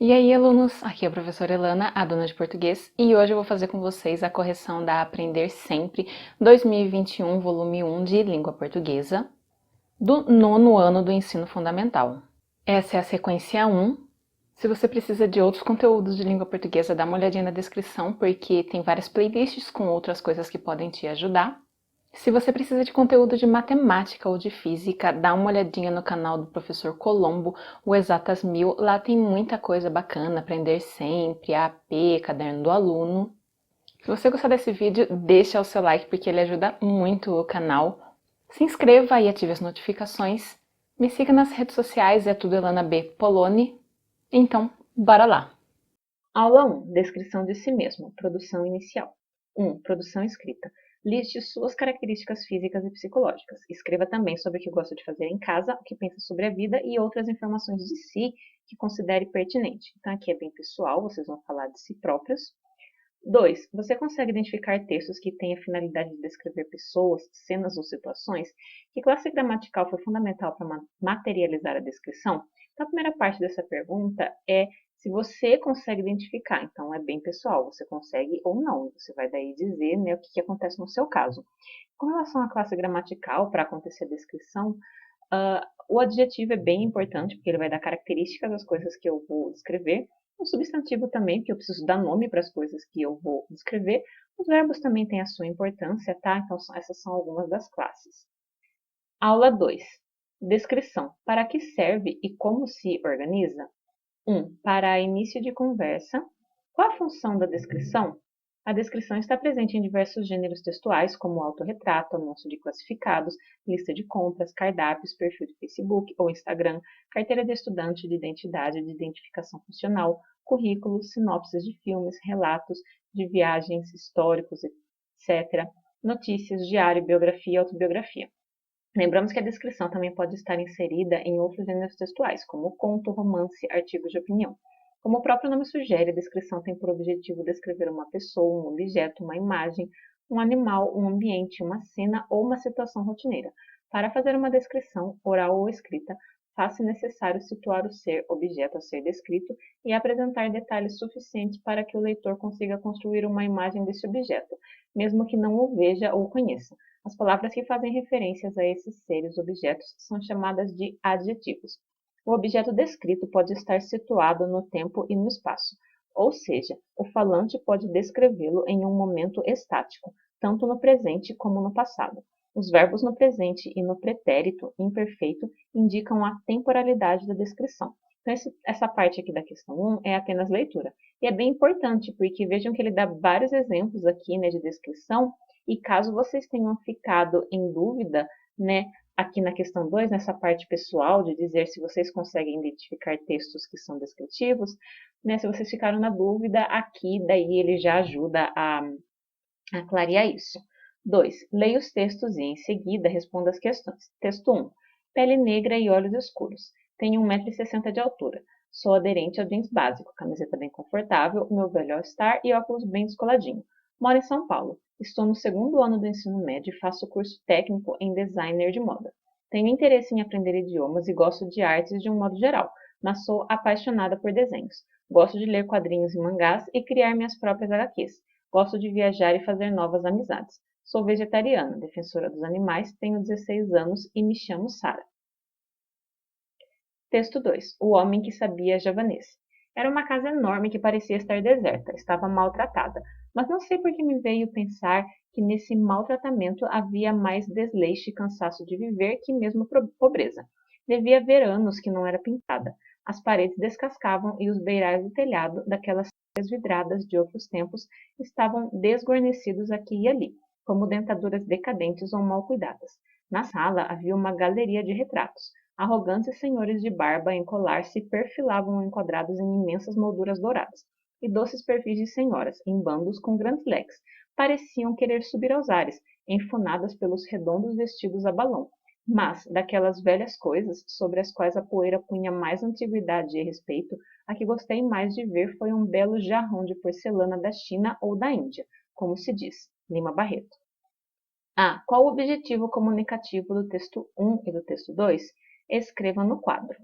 E aí, alunos? Aqui é a professora Elana, a dona de português, e hoje eu vou fazer com vocês a correção da Aprender Sempre 2021, volume 1 de língua portuguesa, do nono ano do ensino fundamental. Essa é a sequência 1. Se você precisa de outros conteúdos de língua portuguesa, dá uma olhadinha na descrição, porque tem várias playlists com outras coisas que podem te ajudar. Se você precisa de conteúdo de matemática ou de física, dá uma olhadinha no canal do professor Colombo, o Exatas 1000. Lá tem muita coisa bacana, Aprender Sempre, AP, Caderno do Aluno. Se você gostar desse vídeo, deixa o seu like porque ele ajuda muito o canal. Se inscreva e ative as notificações. Me siga nas redes sociais, é tudo Elana B. Poloni. Então, bora lá! Aula 1. Descrição de si mesmo. Produção inicial. 1. Produção escrita. Liste suas características físicas e psicológicas. Escreva também sobre o que gosta de fazer em casa, o que pensa sobre a vida e outras informações de si que considere pertinente. Então aqui é bem pessoal, vocês vão falar de si próprios. 2. Você consegue identificar textos que têm a finalidade de descrever pessoas, cenas ou situações? Que classe gramatical foi fundamental para materializar a descrição? Então, a primeira parte dessa pergunta é se você consegue identificar. Então, é bem pessoal, você consegue ou não. Você vai daí dizer, né, o que acontece no seu caso. Com relação à classe gramatical, para acontecer a descrição, o adjetivo é bem importante, porque ele vai dar características das coisas que eu vou descrever. O substantivo também, porque eu preciso dar nome para as coisas que eu vou descrever. Os verbos também têm a sua importância, tá? Então, essas são algumas das classes. Aula 2. Descrição. Para que serve e como se organiza? 1. Para início de conversa. Qual a função da descrição? A descrição está presente em diversos gêneros textuais, como autorretrato, anúncio de classificados, lista de compras, cardápios, perfil de Facebook ou Instagram, carteira de estudante, de identidade, de identificação funcional, currículos, sinopses de filmes, relatos de viagens, históricos, etc., notícias, diário, biografia e autobiografia. Lembramos que a descrição também pode estar inserida em outros gêneros textuais, como conto, romance, artigos de opinião. Como o próprio nome sugere, a descrição tem por objetivo descrever uma pessoa, um objeto, uma imagem, um animal, um ambiente, uma cena ou uma situação rotineira. Para fazer uma descrição, oral ou escrita, faz-se necessário situar o ser, objeto a ser descrito e apresentar detalhes suficientes para que o leitor consiga construir uma imagem desse objeto, mesmo que não o veja ou conheça. As palavras que fazem referências a esses seres objetos são chamadas de adjetivos. O objeto descrito pode estar situado no tempo e no espaço, ou seja, o falante pode descrevê-lo em um momento estático, tanto no presente como no passado. Os verbos no presente e no pretérito imperfeito indicam a temporalidade da descrição. Então, essa parte aqui da questão 1 é apenas leitura. E é bem importante, porque vejam que ele dá vários exemplos aqui, né, de descrição, e caso vocês tenham ficado em dúvida, né, aqui na questão 2, nessa parte pessoal, de dizer se vocês conseguem identificar textos que são descritivos, né, se vocês ficaram na dúvida, aqui daí ele já ajuda a clarear isso. 2. Leia os textos e, em seguida, responda as questões. Texto 1. Pele negra e olhos escuros. Tenho 1,60 m de altura. Sou aderente ao jeans básico, camiseta bem confortável, meu velho All-Star e óculos bem descoladinho. Moro em São Paulo. Estou no segundo ano do ensino médio e faço curso técnico em designer de moda. Tenho interesse em aprender idiomas e gosto de artes de um modo geral, mas sou apaixonada por desenhos. Gosto de ler quadrinhos e mangás e criar minhas próprias HQs. Gosto de viajar e fazer novas amizades. Sou vegetariana, defensora dos animais, tenho 16 anos e me chamo Sara. Texto 2. O homem que sabia javanês. Era uma casa enorme que parecia estar deserta, estava maltratada, mas não sei por que me veio pensar que nesse maltratamento havia mais desleixo e cansaço de viver que mesmo pobreza. Devia haver anos que não era pintada. As paredes descascavam e os beirais do telhado, daquelas telhas vidradas de outros tempos, estavam desguarnecidos aqui e ali, como dentaduras decadentes ou mal cuidadas. Na sala havia uma galeria de retratos. Arrogantes senhores de barba em colar se perfilavam enquadrados em imensas molduras douradas, e doces perfis de senhoras, em bandos com grandes leques, pareciam querer subir aos ares, enfunadas pelos redondos vestidos a balão. Mas, daquelas velhas coisas, sobre as quais a poeira punha mais antiguidade e respeito, a que gostei mais de ver foi um belo jarrão de porcelana da China ou da Índia, como se diz, Lima Barreto. Qual o objetivo comunicativo do texto 1 e do texto 2? Escreva no quadro.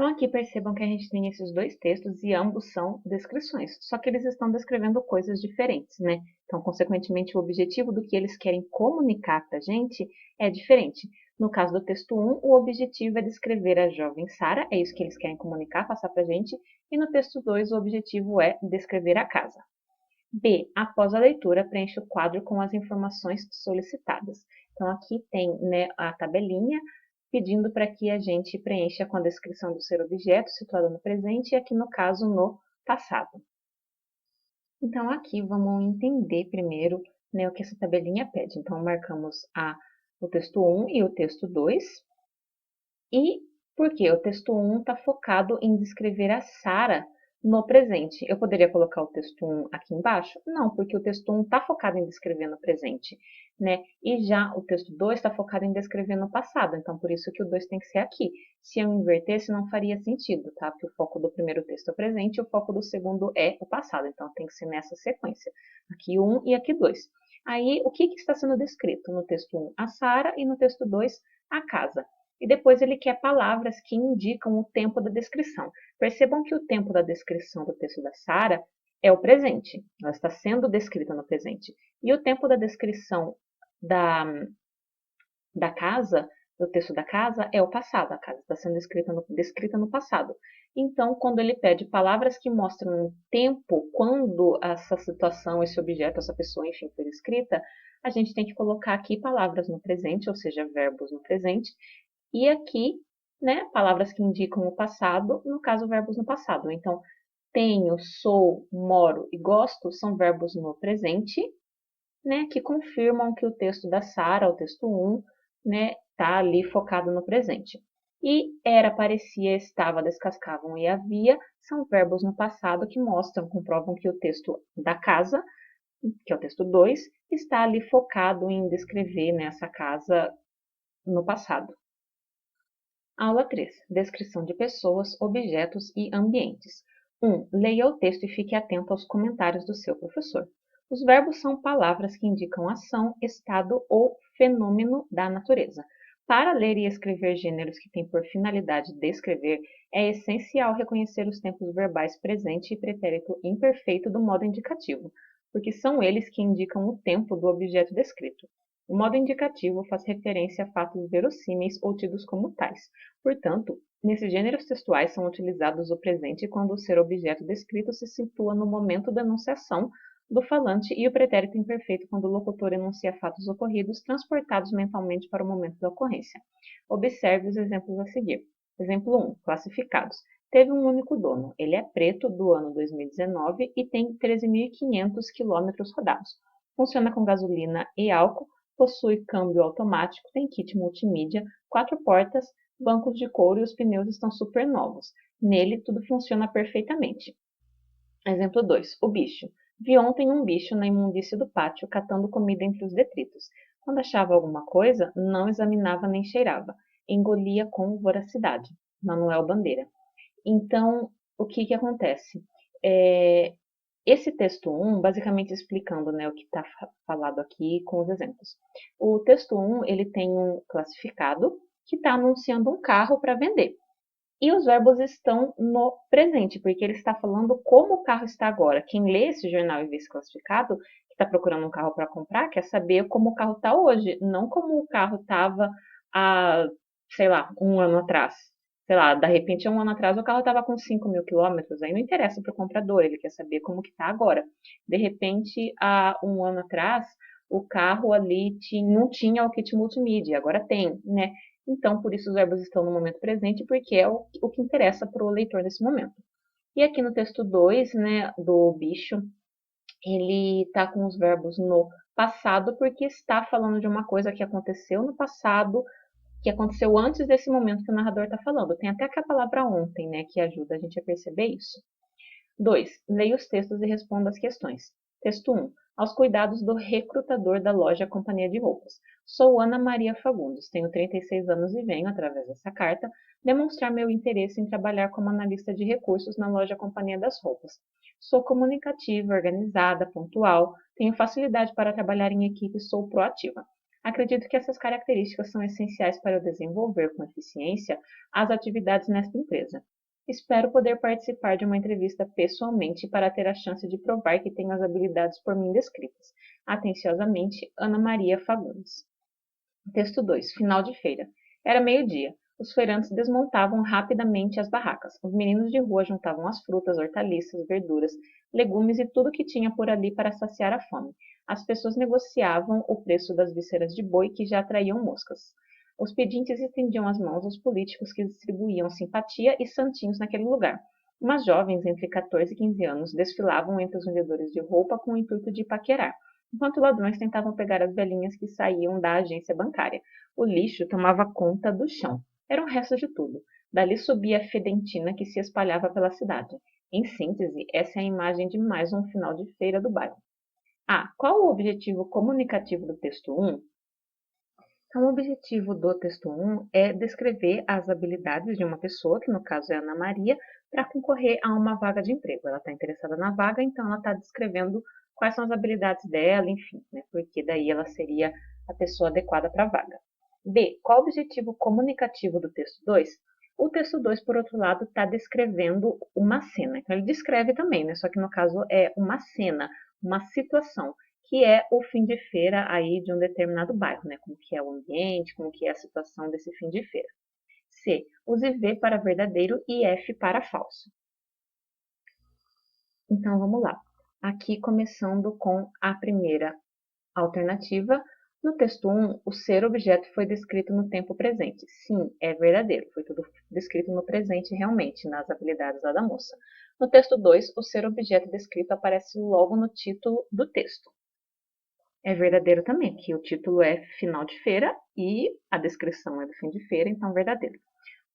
Então aqui percebam que a gente tem esses dois textos e ambos são descrições, só que eles estão descrevendo coisas diferentes, né? Então, consequentemente, o objetivo do que eles querem comunicar para a gente é diferente. No caso do texto 1, o objetivo é descrever a jovem Sara, é isso que eles querem comunicar, passar para a gente, e no texto 2, o objetivo é descrever a casa. B. Após a leitura, preenche o quadro com as informações solicitadas. Então, aqui tem, né, a tabelinha pedindo para que a gente preencha com a descrição do ser objeto situado no presente e aqui no caso no passado. Então aqui vamos entender primeiro, né, o que essa tabelinha pede. Então marcamos o texto 1 e o texto 2. E por quê? O texto 1 está focado em descrever a Sara no presente. Eu poderia colocar o texto 1 aqui embaixo? Não, porque o texto 1 está focado em descrever no presente, né? E já o texto 2 está focado em descrever no passado, então por isso que o 2 tem que ser aqui. Se eu invertesse, não faria sentido, tá? Porque o foco do primeiro texto é o presente e o foco do segundo é o passado, então tem que ser nessa sequência. Aqui 1 e aqui 2. Aí, o que está sendo descrito? No texto 1, a Sara, e no texto 2, a casa. E depois ele quer palavras que indicam o tempo da descrição. Percebam que o tempo da descrição do texto da Sara é o presente. Ela está sendo descrita no presente. E o tempo da descrição da casa, do texto da casa, é o passado. A casa está sendo descrita no passado. Então, quando ele pede palavras que mostram o tempo, quando essa situação, esse objeto, essa pessoa, enfim, foi descrita, a gente tem que colocar aqui palavras no presente, ou seja, verbos no presente, e aqui, né, palavras que indicam o passado, no caso, verbos no passado. Então, tenho, sou, moro e gosto são verbos no presente, né, que confirmam que o texto da Sara, o texto 1, né, tá ali focado no presente. E era, parecia, estava, descascavam e havia são verbos no passado que mostram, comprovam que o texto da casa, que é o texto 2, está ali focado em descrever, né, essa casa no passado. Aula 3. Descrição de pessoas, objetos e ambientes. 1. Leia o texto e fique atento aos comentários do seu professor. Os verbos são palavras que indicam ação, estado ou fenômeno da natureza. Para ler e escrever gêneros que têm por finalidade descrever, é essencial reconhecer os tempos verbais presente e pretérito imperfeito do modo indicativo, porque são eles que indicam o tempo do objeto descrito. O modo indicativo faz referência a fatos verossímeis ou tidos como tais. Portanto, nesses gêneros textuais são utilizados o presente quando o ser objeto descrito se situa no momento da enunciação do falante e o pretérito imperfeito quando o locutor enuncia fatos ocorridos transportados mentalmente para o momento da ocorrência. Observe os exemplos a seguir. Exemplo 1. Classificados. Teve um único dono. Ele é preto, do ano 2019 e tem 13.500 quilômetros rodados. Funciona com gasolina e álcool. Possui câmbio automático, tem kit multimídia, 4 portas, bancos de couro e os pneus estão super novos. Nele, tudo funciona perfeitamente. Exemplo 2. O bicho. Vi ontem um bicho na imundície do pátio, catando comida entre os detritos. Quando achava alguma coisa, não examinava nem cheirava. Engolia com voracidade. Manuel Bandeira. Então, o que acontece? Esse texto 1, basicamente explicando, né, o que está falado aqui com os exemplos. O texto 1, ele tem um classificado que está anunciando um carro para vender. E os verbos estão no presente, porque ele está falando como o carro está agora. Quem lê esse jornal e vê esse classificado, que está procurando um carro para comprar, quer saber como o carro está hoje, não como o carro estava há, sei lá, um ano atrás. Sei lá, de repente, há um ano atrás, o carro estava com 5.000 quilômetros, aí não interessa para o comprador, ele quer saber como que está agora. De repente, há um ano atrás, o carro ali não tinha o kit multimídia, agora tem, né? Então, por isso os verbos estão no momento presente, porque é o que interessa para o leitor nesse momento. E aqui no texto 2, né, do bicho, ele está com os verbos no passado, porque está falando de uma coisa que aconteceu no passado, que aconteceu antes desse momento que o narrador está falando. Tem até aquela palavra ontem, né, que ajuda a gente a perceber isso. 2. Leia os textos e responda as questões. Texto 1. Aos cuidados do recrutador da loja Companhia de Roupas. Sou Ana Maria Fagundes, tenho 36 anos e venho, através dessa carta, demonstrar meu interesse em trabalhar como analista de recursos na loja Companhia das Roupas. Sou comunicativa, organizada, pontual, tenho facilidade para trabalhar em equipe e sou proativa. Acredito que essas características são essenciais para eu desenvolver com eficiência as atividades nesta empresa. Espero poder participar de uma entrevista pessoalmente para ter a chance de provar que tenho as habilidades por mim descritas. Atenciosamente, Ana Maria Fagundes. Texto 2. Final de feira. Era meio-dia. Os feirantes desmontavam rapidamente as barracas. Os meninos de rua juntavam as frutas, hortaliças, verduras, legumes e tudo que tinha por ali para saciar a fome. As pessoas negociavam o preço das vísceras de boi que já atraíam moscas. Os pedintes estendiam as mãos aos políticos que distribuíam simpatia e santinhos naquele lugar. Umas jovens entre 14 e 15 anos desfilavam entre os vendedores de roupa com o intuito de paquerar, enquanto ladrões tentavam pegar as velhinhas que saíam da agência bancária. O lixo tomava conta do chão. Era um resto de tudo. Dali subia a fedentina que se espalhava pela cidade. Em síntese, essa é a imagem de mais um final de feira do bairro. Qual o objetivo comunicativo do texto 1? Então, o objetivo do texto 1 é descrever as habilidades de uma pessoa, que no caso é a Ana Maria, para concorrer a uma vaga de emprego. Ela está interessada na vaga, então ela está descrevendo quais são as habilidades dela, enfim, né, porque daí ela seria a pessoa adequada para a vaga. B. Qual o objetivo comunicativo do texto 2? O texto 2, por outro lado, está descrevendo uma cena. Então, ele descreve também, né, só que no caso é uma cena, uma situação, que é o fim de feira aí de um determinado bairro, né? Como que é o ambiente, como que é a situação desse fim de feira. C. Use V para verdadeiro e F para falso. Então, vamos lá. Aqui, começando com a primeira alternativa. No texto 1, o ser objeto foi descrito no tempo presente. Sim, é verdadeiro. Foi tudo descrito no presente realmente, nas habilidades lá da moça. No texto 2, o ser objeto descrito aparece logo no título do texto. É verdadeiro também, que o título é Final de Feira e a descrição é do fim de feira, então verdadeiro.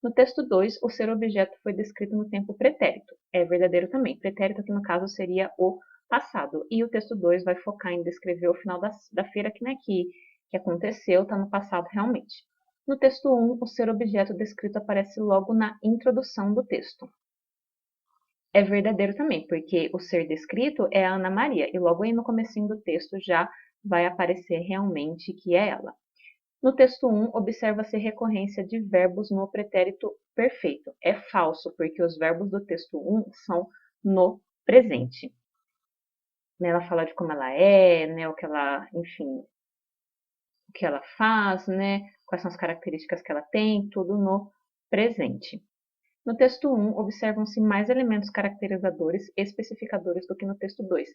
No texto 2, o ser objeto foi descrito no tempo pretérito. É verdadeiro também. Pretérito aqui no caso seria o passado. E o texto 2 vai focar em descrever o final da feira que aconteceu, está no passado realmente. No texto 1, o ser objeto descrito aparece logo na introdução do texto. É verdadeiro também, porque o ser descrito é a Ana Maria, e logo aí no comecinho do texto já vai aparecer realmente que é ela. No texto 1, observa-se recorrência de verbos no pretérito perfeito. É falso, porque os verbos do texto 1 são no presente. Ela fala de como ela é, né, o que ela, enfim, o que ela faz, né, quais são as características que ela tem, tudo no presente. No texto 1, observam-se mais elementos caracterizadores e especificadores do que no texto 2.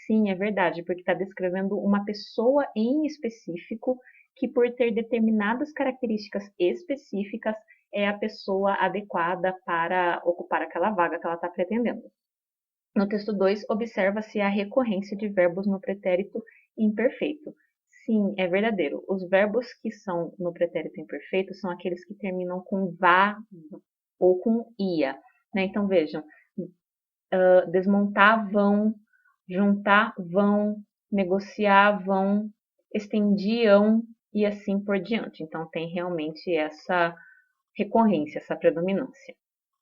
Sim, é verdade, porque está descrevendo uma pessoa em específico que, por ter determinadas características específicas, é a pessoa adequada para ocupar aquela vaga que ela está pretendendo. No texto 2, observa-se a recorrência de verbos no pretérito imperfeito. Sim, é verdadeiro. Os verbos que são no pretérito imperfeito são aqueles que terminam com vá ou com ia. Né? Então, vejam, desmontavam, juntavam, negociavam, estendiam e assim por diante. Então, tem realmente essa recorrência, essa predominância.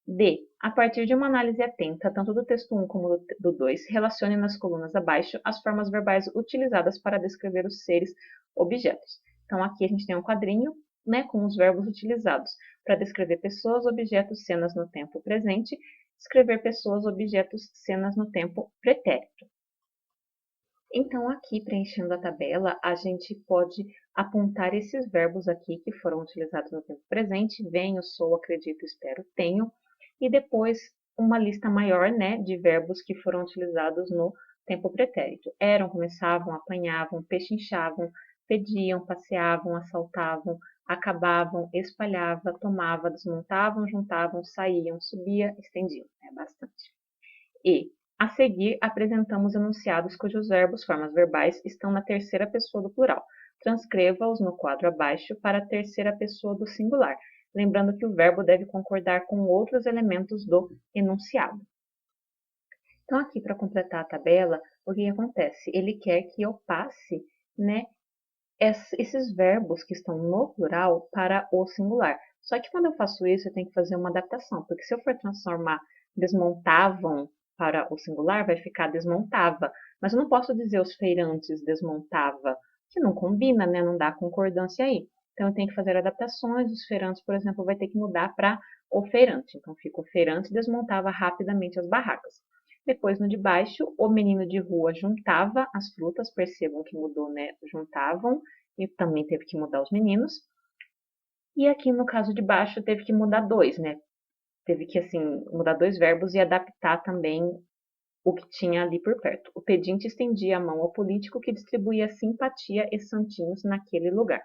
D. A partir de uma análise atenta, tanto do texto 1 como do 2, relacione nas colunas abaixo as formas verbais utilizadas para descrever os seres objetos. Então, aqui a gente tem um quadrinho, né, com os verbos utilizados para descrever pessoas, objetos, cenas no tempo presente, descrever pessoas, objetos, cenas no tempo pretérito. Então, aqui, preenchendo a tabela, a gente pode apontar esses verbos aqui que foram utilizados no tempo presente: venho, sou, acredito, espero, tenho, e depois uma lista maior, né, de verbos que foram utilizados no tempo pretérito. Eram, começavam, apanhavam, pechinchavam, pediam, passeavam, assaltavam, acabavam, espalhava, tomava, desmontavam, juntavam, saíam, subia, estendiam. É bastante. E, a seguir, apresentamos enunciados cujos verbos, formas verbais, estão na terceira pessoa do plural. Transcreva-os no quadro abaixo para a terceira pessoa do singular, lembrando que o verbo deve concordar com outros elementos do enunciado. Então, aqui, para completar a tabela, o que acontece? Ele quer que eu passe, né, esses verbos que estão no plural para o singular. Só que quando eu faço isso, eu tenho que fazer uma adaptação, porque se eu for transformar desmontavam para o singular, vai ficar desmontava. Mas eu não posso dizer os feirantes desmontava que não combina, né? Não dá concordância aí. Então, eu tenho que fazer adaptações. Os feirantes, por exemplo, vai ter que mudar para oferante. Então, fica oferante e desmontava rapidamente as barracas. Depois, no de baixo, o menino de rua juntava as frutas. Percebam que mudou, né? Juntavam e também teve que mudar os meninos. E aqui, no caso de baixo, teve que mudar dois, né? Teve que, assim, mudar dois verbos e adaptar também o que tinha ali por perto. O pedinte estendia a mão ao político que distribuía simpatia e santinhos naquele lugar.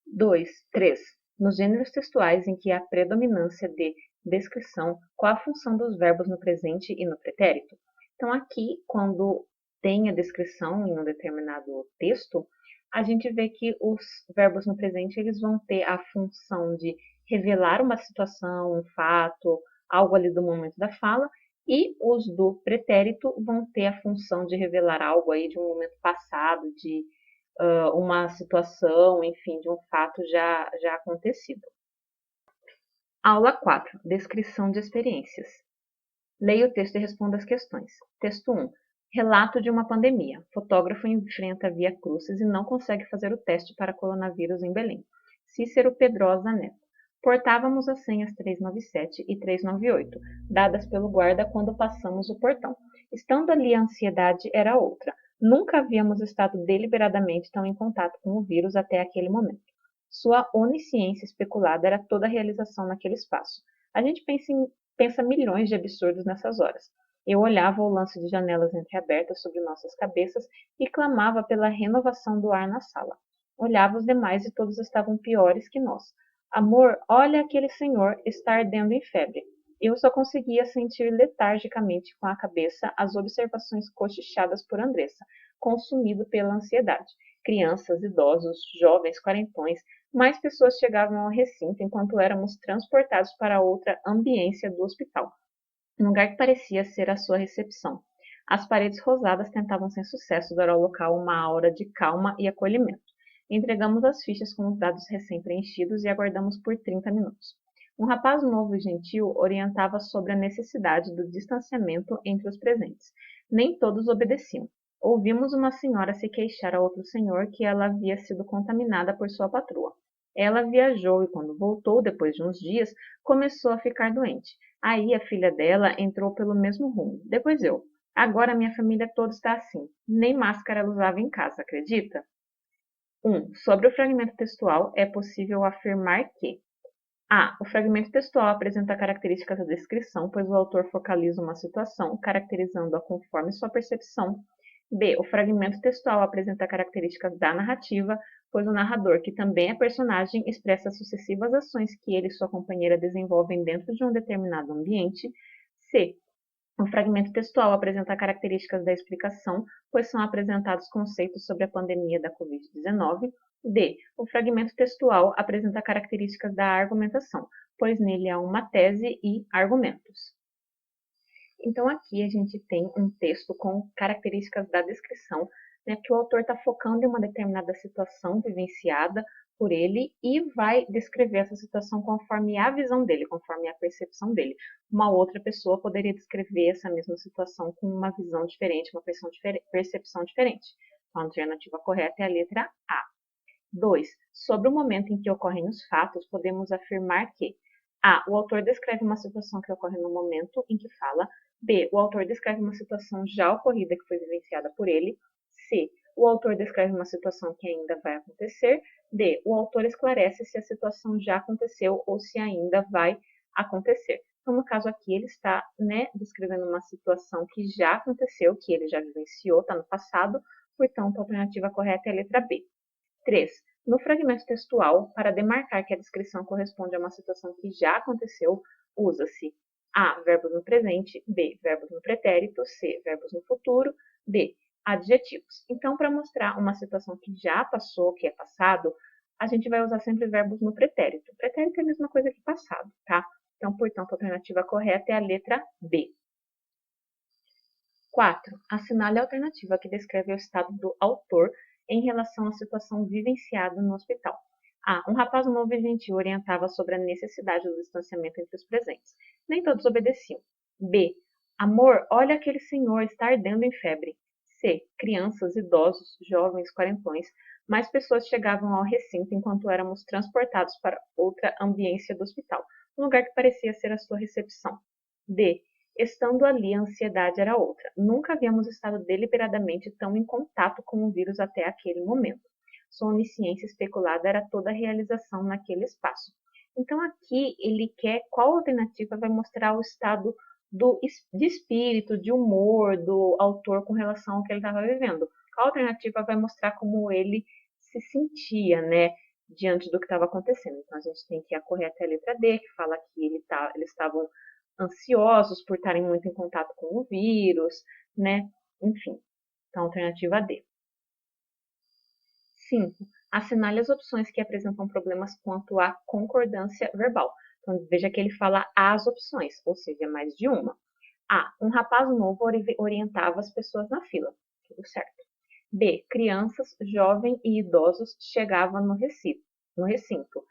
2. 3. Nos gêneros textuais em que há predominância de descrição, qual a função dos verbos no presente e no pretérito? Então, aqui, quando tem a descrição em um determinado texto, a gente vê que os verbos no presente eles vão ter a função de revelar uma situação, um fato, algo ali do momento da fala, e os do pretérito vão ter a função de revelar algo aí de um momento passado, de uma situação, enfim, de um fato já acontecido. Aula 4. Descrição de experiências. Leia o texto e responda as questões. Texto 1. Relato de uma pandemia. Fotógrafo enfrenta Via Crucis e não consegue fazer o teste para coronavírus em Belém. Cícero Pedrosa Neto. Portávamos as senhas 397 e 398, dadas pelo guarda quando passamos o portão. Estando ali, a ansiedade era outra. Nunca havíamos estado deliberadamente tão em contato com o vírus até aquele momento. Sua onisciência especulada era toda a realização naquele espaço. A gente pensa milhões de absurdos nessas horas. Eu olhava o lance de janelas entreabertas sobre nossas cabeças e clamava pela renovação do ar na sala. Olhava os demais e todos estavam piores que nós. Amor, olha aquele senhor, está ardendo em febre. Eu só conseguia sentir letargicamente com a cabeça as observações cochichadas por Andressa, consumido pela ansiedade. Crianças, idosos, jovens, quarentões, mais pessoas chegavam ao recinto enquanto éramos transportados para outra ambiência do hospital, um lugar que parecia ser a sua recepção. As paredes rosadas tentavam sem sucesso dar ao local uma aura de calma e acolhimento. Entregamos as fichas com os dados recém-preenchidos e aguardamos por 30 minutos. Um rapaz novo e gentil orientava sobre a necessidade do distanciamento entre os presentes. Nem todos obedeciam. Ouvimos uma senhora se queixar a outro senhor que ela havia sido contaminada por sua patroa. Ela viajou e, quando voltou, depois de uns dias, começou a ficar doente. Aí a filha dela entrou pelo mesmo rumo. Depois eu. Agora minha família toda está assim. Nem máscara ela usava em casa, acredita? 1. Sobre o fragmento textual, é possível afirmar que a. O fragmento textual apresenta características da descrição, pois o autor focaliza uma situação, caracterizando-a conforme sua percepção. B. O fragmento textual apresenta características da narrativa, pois o narrador, que também é personagem, expressa as sucessivas ações que ele e sua companheira desenvolvem dentro de um determinado ambiente. C. O fragmento textual apresenta características da explicação, pois são apresentados conceitos sobre a pandemia da Covid-19. D. O fragmento textual apresenta características da argumentação, pois nele há uma tese e argumentos. Então, aqui a gente tem um texto com características da descrição, né, que o autor está focando em uma determinada situação vivenciada por ele e vai descrever essa situação conforme a visão dele, conforme a percepção dele. Uma outra pessoa poderia descrever essa mesma situação com uma visão diferente, uma percepção diferente. Então, a alternativa correta é a letra A. 2. Sobre o momento em que ocorrem os fatos, podemos afirmar que A. O autor descreve uma situação que ocorre no momento em que fala. B. O autor descreve uma situação já ocorrida que foi vivenciada por ele. C. O autor descreve uma situação que ainda vai acontecer. D. O autor esclarece se a situação já aconteceu ou se ainda vai acontecer. Então, no caso aqui, ele está, descrevendo uma situação que já aconteceu, que ele já vivenciou, está no passado. Portanto, a alternativa correta é a letra B. 3. No fragmento textual, para demarcar que a descrição corresponde a uma situação que já aconteceu, usa-se A. Verbos no presente, B. Verbos no pretérito, C. Verbos no futuro, D. Adjetivos. Então, para mostrar uma situação que já passou, que é passado, a gente vai usar sempre verbos no pretérito. Pretérito é a mesma coisa que passado, tá? Então, portanto, a alternativa correta é a letra B. 4. Assinale a alternativa que descreve o estado do autor em relação à situação vivenciada no hospital. A. Um rapaz novo e gentil orientava sobre a necessidade do distanciamento entre os presentes. Nem todos obedeciam. B. Amor, olha aquele senhor, está ardendo em febre. C. Crianças, idosos, jovens, quarentões. Mais pessoas chegavam ao recinto enquanto éramos transportados para outra ambiência do hospital, um lugar que parecia ser a sua recepção. D. Estando ali, a ansiedade era outra. Nunca havíamos estado deliberadamente tão em contato com o vírus até aquele momento. Sua onisciência especulada era toda a realização naquele espaço. Então aqui ele quer qual alternativa vai mostrar o estado de espírito, de humor do autor com relação ao que ele estava vivendo. Qual alternativa vai mostrar como ele se sentia, né, diante do que estava acontecendo. Então a gente tem que acorrer até a letra D, que fala que eles estavam ansiosos por estarem muito em contato com o vírus, né? Enfim, então alternativa D. 5. Assinale as opções que apresentam problemas quanto à concordância verbal. Então, veja que ele fala as opções, ou seja, mais de uma. A. Um rapaz novo orientava as pessoas na fila. Tudo certo. B. Crianças, jovens e idosos chegavam no recinto.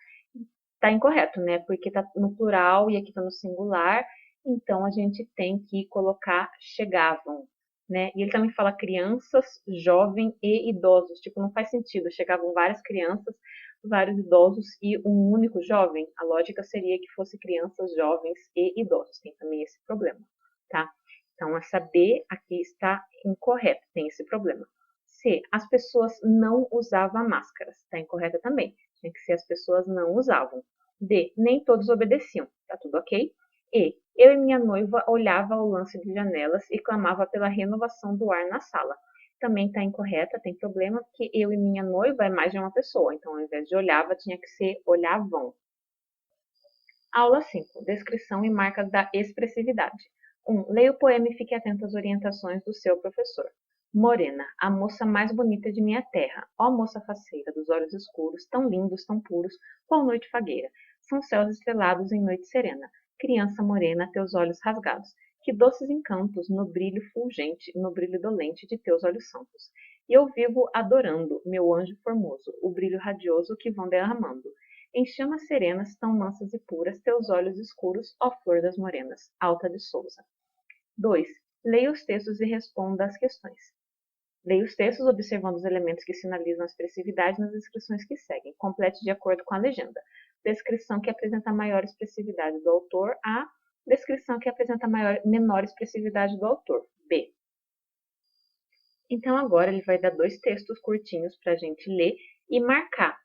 Está incorreto, né? Porque está no plural e aqui está no singular. Então, a gente tem que colocar chegavam, né? E ele também fala crianças, jovem e idosos. Tipo, não faz sentido. Chegavam várias crianças, vários idosos e um único jovem. A lógica seria que fosse crianças, jovens e idosos. Tem também esse problema, tá? Então, essa B aqui está incorreta, tem esse problema. C. As pessoas não usavam máscaras. Está incorreta também. Tinha que ser as pessoas não usavam. D. Nem todos obedeciam. Tá tudo ok? E. Eu e minha noiva olhava ao lance de janelas e clamava pela renovação do ar na sala. Também está incorreta, tem problema, porque eu e minha noiva é mais de uma pessoa. Então, ao invés de olhava, tinha que ser olhavam. Aula 5. Descrição e marcas da expressividade. 1. Leia o poema e fique atento às orientações do seu professor. Morena, a moça mais bonita de minha terra, ó moça faceira, dos olhos escuros, tão lindos, tão puros, qual noite fagueira. São céus estrelados em noite serena. Criança morena, teus olhos rasgados. Que doces encantos no brilho fulgente, no brilho dolente de teus olhos santos. E eu vivo adorando, meu anjo formoso, o brilho radioso que vão derramando. Em chamas serenas, tão mansas e puras, teus olhos escuros, ó flor das morenas. Alta de Souza. 2. Leia os textos e responda às questões. Leia os textos observando os elementos que sinalizam a expressividade nas descrições que seguem. Complete de acordo com a legenda. Descrição que apresenta a maior expressividade do autor. A. Descrição que apresenta a menor expressividade do autor. B. Então agora ele vai dar 2 textos curtinhos para a gente ler e marcar.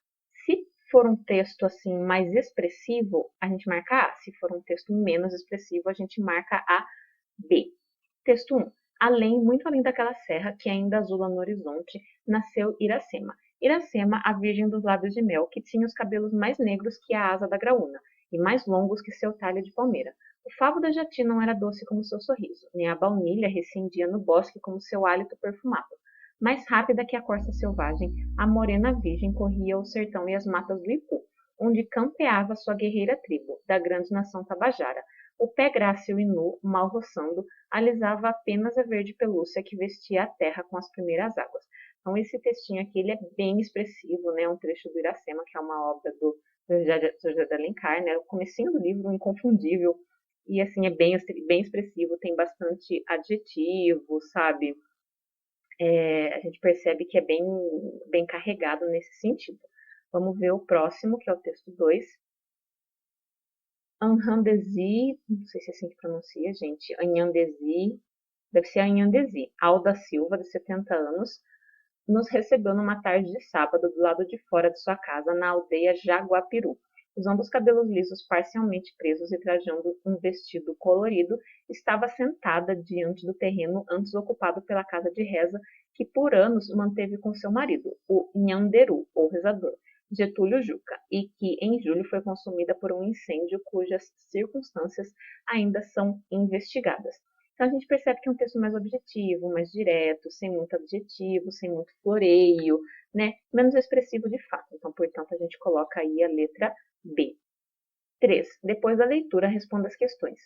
Se for um texto assim mais expressivo, a gente marca A. Se for um texto menos expressivo, a gente marca a B. Texto 1. Muito além daquela serra que ainda azula no horizonte, nasceu Iracema. Iracema, a virgem dos lábios de mel, que tinha os cabelos mais negros que a asa da graúna, e mais longos que seu talho de palmeira. O favo da jati não era doce como seu sorriso, nem a baunilha recendia no bosque como seu hálito perfumado. Mais rápida que a corça selvagem, a morena virgem corria o sertão e as matas do Ipu, onde campeava sua guerreira tribo, da grande nação tabajara. O pé grácil e nu, mal roçando, alisava apenas a verde pelúcia que vestia a terra com as primeiras águas. Então, esse textinho aqui ele é bem expressivo, né? Um trecho do Iracema, que é uma obra do José de Alencar, né? O comecinho do livro, inconfundível, e assim, é bem expressivo, tem bastante adjetivo, sabe? A gente percebe que é bem carregado nesse sentido. Vamos ver o próximo, que é o texto 2. Anhandesi, não sei se é assim que pronuncia, gente. Anhandesi, deve ser Anhandesi. Alda Silva, de 70 anos, nos recebeu numa tarde de sábado do lado de fora de sua casa, na aldeia Jaguapiru. Usando os cabelos lisos parcialmente presos e trajando um vestido colorido, estava sentada diante do terreno antes ocupado pela casa de reza que por anos manteve com seu marido, o Nhanderu, ou rezador, Getúlio Juca, e que em julho foi consumida por um incêndio cujas circunstâncias ainda são investigadas. Então a gente percebe que é um texto mais objetivo, mais direto, sem muito adjetivo, sem muito floreio, né? Menos expressivo de fato. Então, portanto, a gente coloca aí a letra B. 3. Depois da leitura, responda as questões.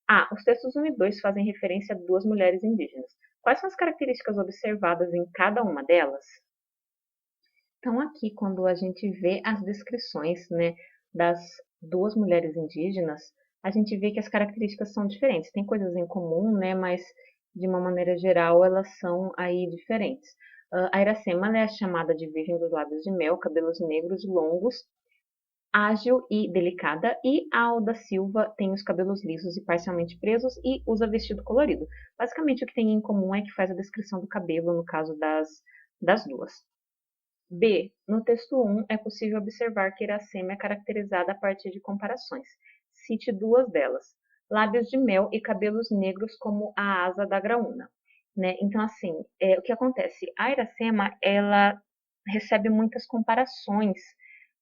A. Os textos 1 e 2 fazem referência a 2 mulheres indígenas. Quais são as características observadas em cada uma delas? Então, aqui, quando a gente vê as descrições, né, das 2 mulheres indígenas, a gente vê que as características são diferentes. Tem coisas em comum, né, mas de uma maneira geral, elas são aí diferentes. A Iracema, né, é chamada de Virgem dos Lábios de Mel, cabelos negros longos, ágil e delicada, e a Alda Silva tem os cabelos lisos e parcialmente presos e usa vestido colorido. Basicamente, o que tem em comum é que faz a descrição do cabelo, no caso das duas. B. No texto 1, é possível observar que Iracema é caracterizada a partir de comparações. Cite duas delas. Lábios de mel e cabelos negros como a asa da graúna. Né? Então, assim, o que acontece? A Iracema, ela recebe muitas comparações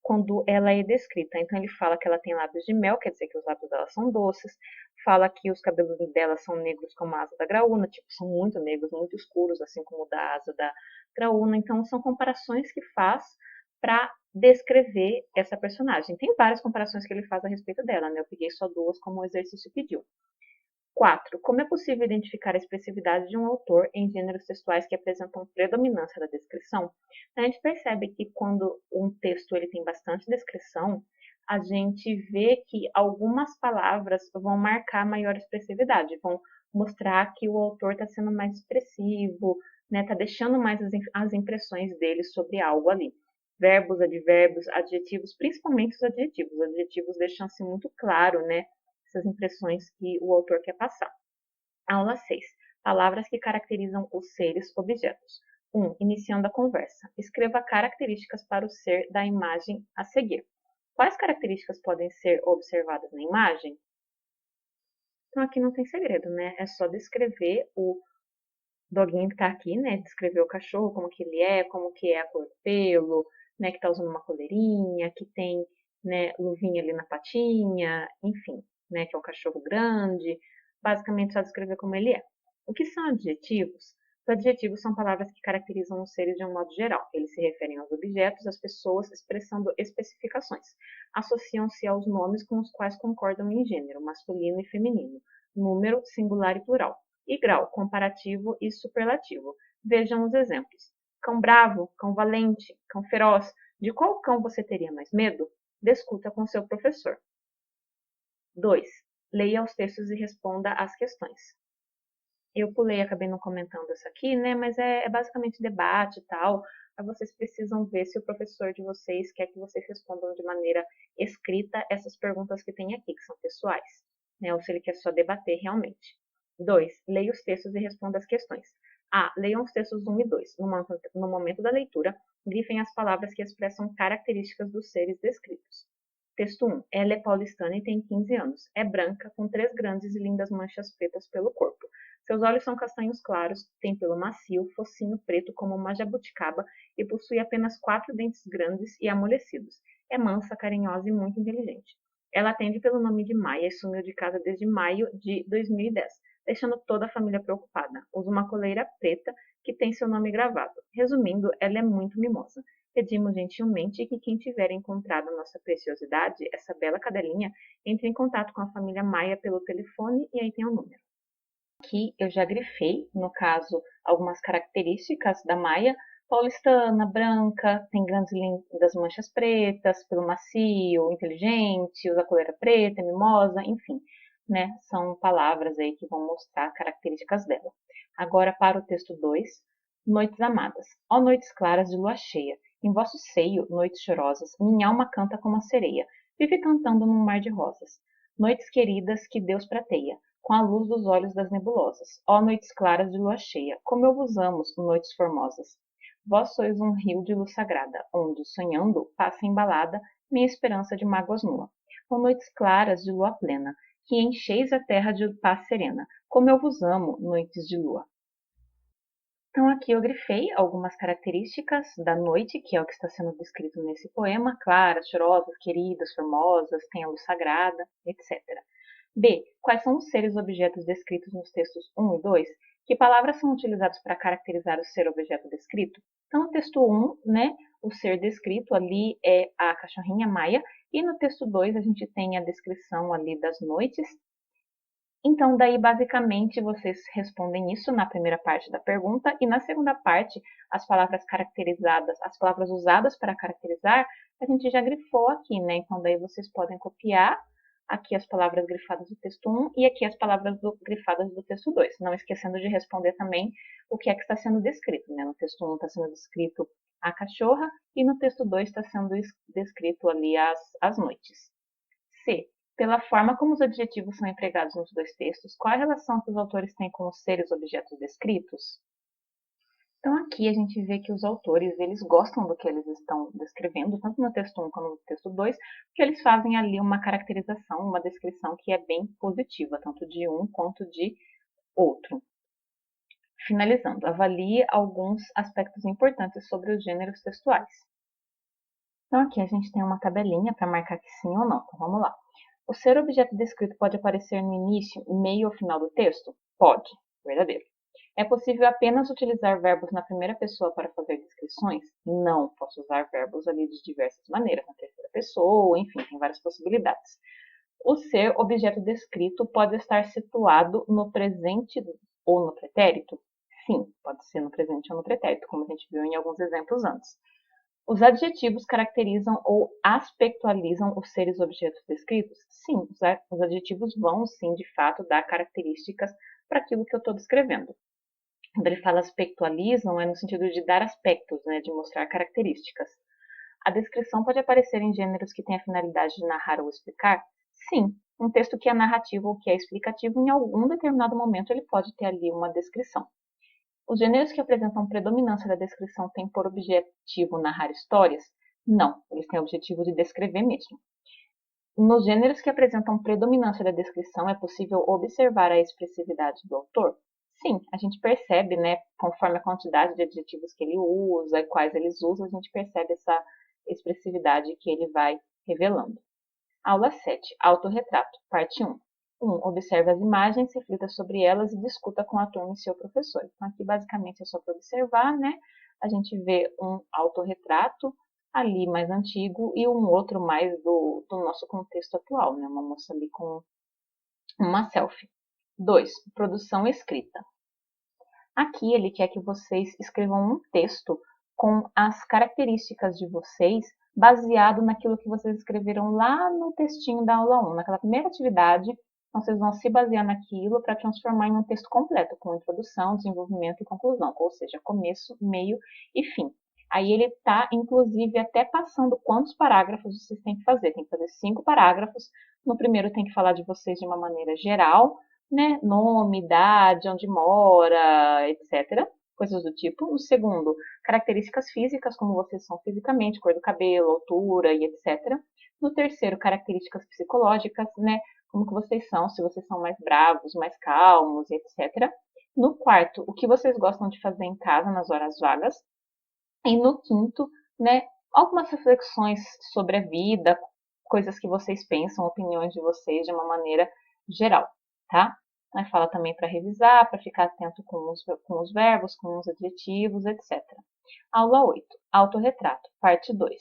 quando ela é descrita. Então, ele fala que ela tem lábios de mel, quer dizer que os lábios dela são doces. Fala que os cabelos dela são negros como a asa da graúna, tipo, são muito negros, muito escuros, assim como o da asa da graúna. Então, são comparações que faz para descrever essa personagem. Tem várias comparações que ele faz a respeito dela, né? Eu peguei só duas como o exercício pediu. 4. Como é possível identificar a expressividade de um autor em gêneros textuais que apresentam predominância da descrição? A gente percebe que quando um texto ele tem bastante descrição, a gente vê que algumas palavras vão marcar maior expressividade, vão mostrar que o autor está sendo mais expressivo, né, está deixando mais as impressões dele sobre algo ali. Verbos, advérbios, adjetivos, principalmente os adjetivos. Os adjetivos deixam-se muito claro, né, essas impressões que o autor quer passar. Aula 6. Palavras que caracterizam os seres objetos. 1. Iniciando a conversa. Escreva características para o ser da imagem a seguir. Quais características podem ser observadas na imagem? Então aqui não tem segredo, né? É só descrever o doguinho que está aqui, né? Descrever o cachorro, como que ele é, como que é a cor do pelo, né? Que está usando uma coleirinha, que tem, né, luvinha ali na patinha, enfim, né? Que é um cachorro grande. Basicamente só descrever como ele é. O que são adjetivos? Os adjetivos são palavras que caracterizam os seres de um modo geral. Eles se referem aos objetos, às pessoas, expressando especificações. Associam-se aos nomes com os quais concordam em gênero, masculino e feminino, número, singular e plural, e grau, comparativo e superlativo. Vejam os exemplos. Cão bravo, cão valente, cão feroz. De qual cão você teria mais medo? Discuta com seu professor. 2. Leia os textos e responda às questões. Eu pulei, acabei não comentando isso aqui, né? Mas é basicamente debate e tal. Aí vocês precisam ver se o professor de vocês quer que vocês respondam de maneira escrita essas perguntas que tem aqui, que são pessoais, né? Ou se ele quer só debater realmente. 2. Leia os textos e responda as questões. A. Leiam os textos 1 e 2. No momento da leitura, grifem as palavras que expressam características dos seres descritos. Texto 1. Ela é paulistana e tem 15 anos. É branca, com 3 grandes e lindas manchas pretas pelo corpo. Seus olhos são castanhos claros, tem pelo macio, focinho preto como uma jabuticaba e possui apenas 4 dentes grandes e amolecidos. É mansa, carinhosa e muito inteligente. Ela atende pelo nome de Maia e sumiu de casa desde maio de 2010, deixando toda a família preocupada. Usa uma coleira preta que tem seu nome gravado. Resumindo, ela é muito mimosa. Pedimos gentilmente que quem tiver encontrado nossa preciosidade, essa bela cadelinha, entre em contato com a família Maia pelo telefone e aí tem o número. Aqui eu já grifei, no caso, algumas características da Maia. Paulistana, branca, tem grandes lindas manchas pretas, pelo macio, inteligente, usa coleira preta, mimosa, enfim, né? São palavras aí que vão mostrar características dela. Agora para o texto 2. Noites amadas. Ó noites claras de lua cheia, em vosso seio, noites chorosas, minha alma canta como a sereia, vive cantando num mar de rosas. Noites queridas que Deus prateia, com a luz dos olhos das nebulosas. Ó noites claras de lua cheia, como eu vos amo, noites formosas. Vós sois um rio de luz sagrada, onde, sonhando, passa embalada minha esperança de mágoas nua. Ó noites claras de lua plena, que encheis a terra de paz serena, como eu vos amo, noites de lua. Então aqui eu grifei algumas características da noite, que é o que está sendo descrito nesse poema, claras, chorosas, queridas, formosas, tem a luz sagrada, etc. B. Quais são os seres objetos descritos nos textos 1 e 2? Que palavras são utilizadas para caracterizar o ser objeto descrito? Então, no texto 1, né, o ser descrito ali é a cachorrinha Maia, e no texto 2 a gente tem a descrição ali das noites. Então, daí, basicamente, vocês respondem isso na primeira parte da pergunta, e na segunda parte, as palavras caracterizadas, as palavras usadas para caracterizar, a gente já grifou aqui, né? Então, daí vocês podem copiar aqui as palavras grifadas do texto 1 e aqui as palavras grifadas do texto 2. Não esquecendo de responder também o que é que está sendo descrito, né? No texto 1 está sendo descrito a cachorra e no texto 2 está sendo descrito ali as noites. C. Pela forma como os adjetivos são empregados nos dois textos, qual a relação que os autores têm com os seres objetos descritos? Então aqui a gente vê que os autores, eles gostam do que eles estão descrevendo, tanto no texto 1 como no texto 2, porque eles fazem ali uma caracterização, uma descrição que é bem positiva, tanto de um quanto de outro. Finalizando, avalie alguns aspectos importantes sobre os gêneros textuais. Então aqui a gente tem uma tabelinha para marcar que sim ou não, então vamos lá. O ser objeto descrito pode aparecer no início, meio ou final do texto? Pode, verdadeiro. É possível apenas utilizar verbos na primeira pessoa para fazer descrições? Não, posso usar verbos ali de diversas maneiras, na terceira pessoa, enfim, tem várias possibilidades. O ser objeto descrito pode estar situado no presente ou no pretérito? Sim, pode ser no presente ou no pretérito, como a gente viu em alguns exemplos antes. Os adjetivos caracterizam ou aspectualizam os seres objetos descritos? Sim, os adjetivos vão, sim, de fato, dar características para aquilo que eu estou descrevendo. Quando ele fala aspectualizam, é no sentido de dar aspectos, né, de mostrar características. A descrição pode aparecer em gêneros que têm a finalidade de narrar ou explicar? Sim, um texto que é narrativo ou que é explicativo, em algum determinado momento ele pode ter ali uma descrição. Os gêneros que apresentam predominância da descrição têm por objetivo narrar histórias? Não, eles têm o objetivo de descrever mesmo. Nos gêneros que apresentam predominância da descrição, é possível observar a expressividade do autor? Sim, a gente percebe, né, conforme a quantidade de adjetivos que ele usa e quais eles usam, a gente percebe essa expressividade que ele vai revelando. Aula 7. Autorretrato, parte 1. 1. Observe as imagens, reflita sobre elas e discuta com a turma e seu professor. Então, aqui basicamente é só para observar, né? A gente vê um autorretrato ali mais antigo e um outro mais do nosso contexto atual, né? Uma moça ali com uma selfie. 2. Produção escrita. Aqui ele quer que vocês escrevam um texto com as características de vocês baseado naquilo que vocês escreveram lá no textinho da aula 1, naquela primeira atividade. Então, vocês vão se basear naquilo para transformar em um texto completo, com introdução, desenvolvimento e conclusão, ou seja, começo, meio e fim. Aí ele está, inclusive, até passando quantos parágrafos vocês têm que fazer. Tem que fazer 5 parágrafos. No primeiro tem que falar de vocês de uma maneira geral, né? Nome, idade, onde mora, etc. Coisas do tipo. No segundo, características físicas, como vocês são fisicamente, cor do cabelo, altura e etc. No terceiro, características psicológicas, né? Como que vocês são, se vocês são mais bravos, mais calmos, etc. No quarto, o que vocês gostam de fazer em casa nas horas vagas. E no quinto, né, algumas reflexões sobre a vida, coisas que vocês pensam, opiniões de vocês de uma maneira geral, tá? Aí fala também para revisar, para ficar atento com os verbos, com os adjetivos, etc. Aula 8. Autorretrato, parte 2.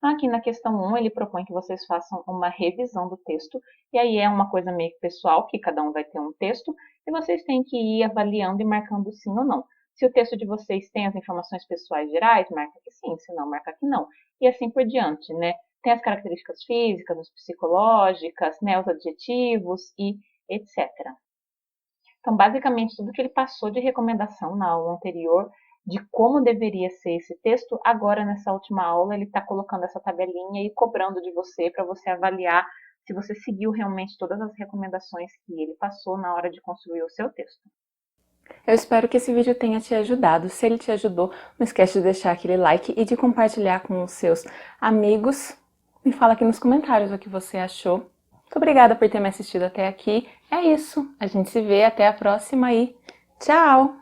Aqui na questão 1, ele propõe que vocês façam uma revisão do texto, e aí é uma coisa meio pessoal, que cada um vai ter um texto, e vocês têm que ir avaliando e marcando sim ou não. Se o texto de vocês tem as informações pessoais gerais, marca que sim, se não, marca que não. E assim por diante, né? Tem as características físicas, as psicológicas, né, os adjetivos e etc. Então, basicamente, tudo que ele passou de recomendação na aula anterior, de como deveria ser esse texto, agora nessa última aula ele está colocando essa tabelinha e cobrando de você para você avaliar se você seguiu realmente todas as recomendações que ele passou na hora de construir o seu texto. Eu espero que esse vídeo tenha te ajudado. Se ele te ajudou, não esquece de deixar aquele like e de compartilhar com os seus amigos. Me fala aqui nos comentários o que você achou. Muito obrigada por ter me assistido até aqui. É isso. A gente se vê até a próxima e tchau!